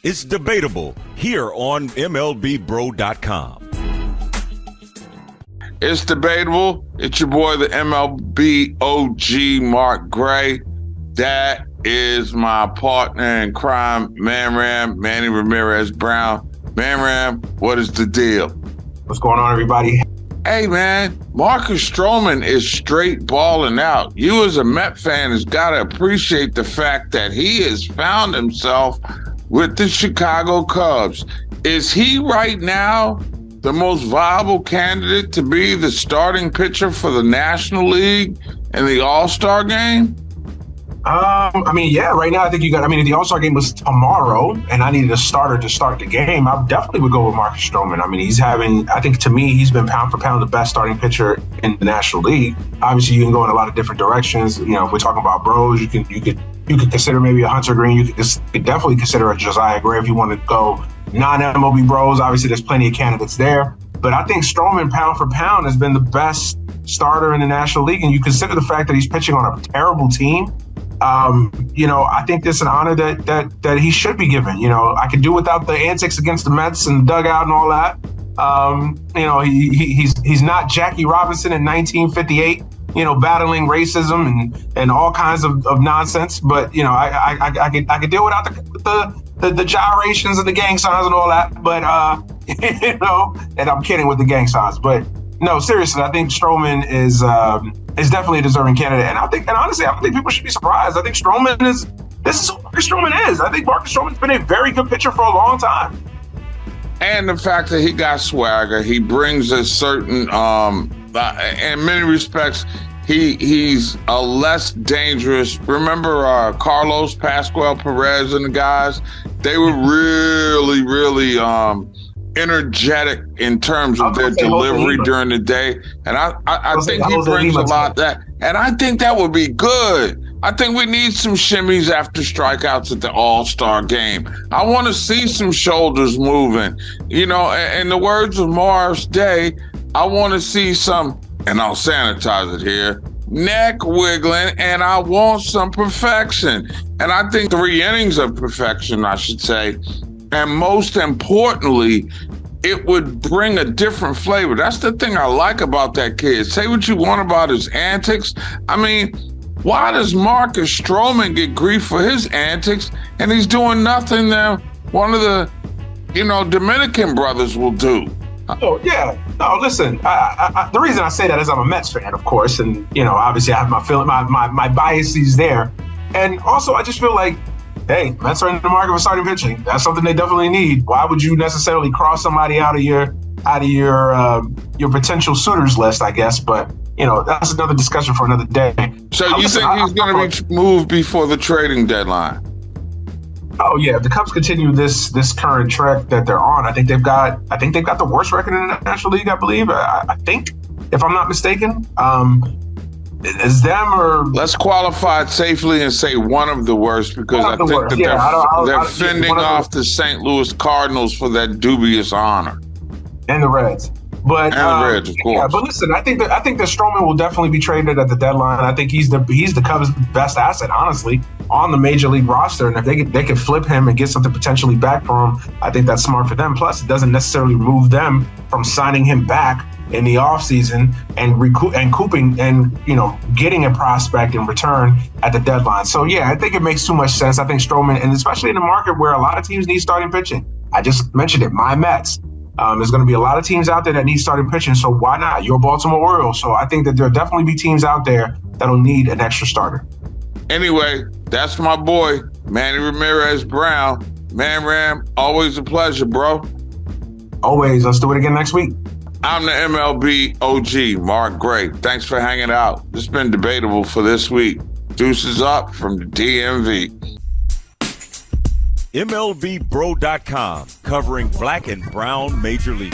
It's debatable here on MLBBro.com. It's debatable. It's your boy, the MLB OG, Mark Gray. That is my partner in crime, Manny Ramirez Brown. Man, what is the deal? What's going on, everybody? Hey, man, Marcus Stroman is straight balling out. You as a Met fan has got to appreciate the fact that he has found himself with the Chicago Cubs. Is he right now the most viable candidate to be the starting pitcher for the National League in the All-Star game? Right now I think if the All-Star game was tomorrow and I needed a starter to start the game, I definitely would go with Marcus Stroman. I mean, I think to me, he's been pound for pound the best starting pitcher in the National League. Obviously, you can go in a lot of different directions. You know, if we're talking about bros, you could consider maybe a Hunter Green. You could definitely consider a Josiah Gray if you want to go non-MLB bros. Obviously, there's plenty of candidates there. But I think Stroman, pound for pound, has been the best starter in the National League. And you consider the fact that he's pitching on a terrible team. I think this is an honor that he should be given. You know, I could do without the antics against the Mets and the dugout and all that. He's not Jackie Robinson in 1958, battling racism and all kinds of nonsense. But, I could deal without the gyrations and the gang signs and all that. But, and I'm kidding with the gang signs. But no, seriously, I think Stroman is definitely a deserving candidate. And honestly, I don't think people should be surprised. I think this is who Marcus Stroman is. I think Marcus Stroman's been a very good pitcher for a long time. And the fact that he got swagger, he brings a certain, in many respects, he's a less dangerous. Remember Carlos, Pascual, Perez, and the guys? They were really, really energetic in terms of their delivery during the day. And I think he brings a lot of that. And I think that would be good. I think we need some shimmies after strikeouts at the All-Star game. I want to see some shoulders moving. In the words of Morris Day, I want to see some, and I'll sanitize it here, neck wiggling, and I want some perfection. And I think 3 innings of perfection, I should say. And most importantly, it would bring a different flavor. That's the thing I like about that kid. Say what you want about his antics. I mean, why does Marcus Stroman get grief for his antics and he's doing nothing that one of the, Dominican brothers will do? Oh, yeah. No, listen, the reason I say that is I'm a Mets fan, of course. And, obviously I have my biases there. And also I just feel like, hey, Mets are in the market for starting pitching. That's something they definitely need. Why would you necessarily cross somebody out of your potential suitors list, I guess? But, that's another discussion for another day. So you think he's going to be moved before the trading deadline? Oh yeah, if the Cubs continue this current track that they're on, I think they've got the worst record in the National League, I believe. I think, if I'm not mistaken. Is them or... Let's qualify it safely and say one of the worst, because I think that they're fending off the St. Louis Cardinals for that dubious honor. And the Reds. But, and the Reds, of course. Yeah, but listen, I think that Stroman will definitely be traded at the deadline. I think he's the Cubs' best asset, honestly, on the Major League roster. And if they can flip him and get something potentially back for him, I think that's smart for them. Plus, it doesn't necessarily remove them from signing him back in the offseason and getting a prospect in return at the deadline. So, yeah, I think it makes too much sense. I think Stroman, and especially in a market where a lot of teams need starting pitching. I just mentioned it, my Mets. There's going to be a lot of teams out there that need starting pitching, so why not? You're Baltimore Orioles, so I think that there'll definitely be teams out there that'll need an extra starter. Anyway, that's my boy, Manny Ramirez Brown. Man, Ram, always a pleasure, bro. Always. Let's do it again next week. I'm the MLB OG, Mark Gray. Thanks for hanging out. It's been debatable for this week. Deuces up from the DMV. MLBBro.com, covering black and brown major league.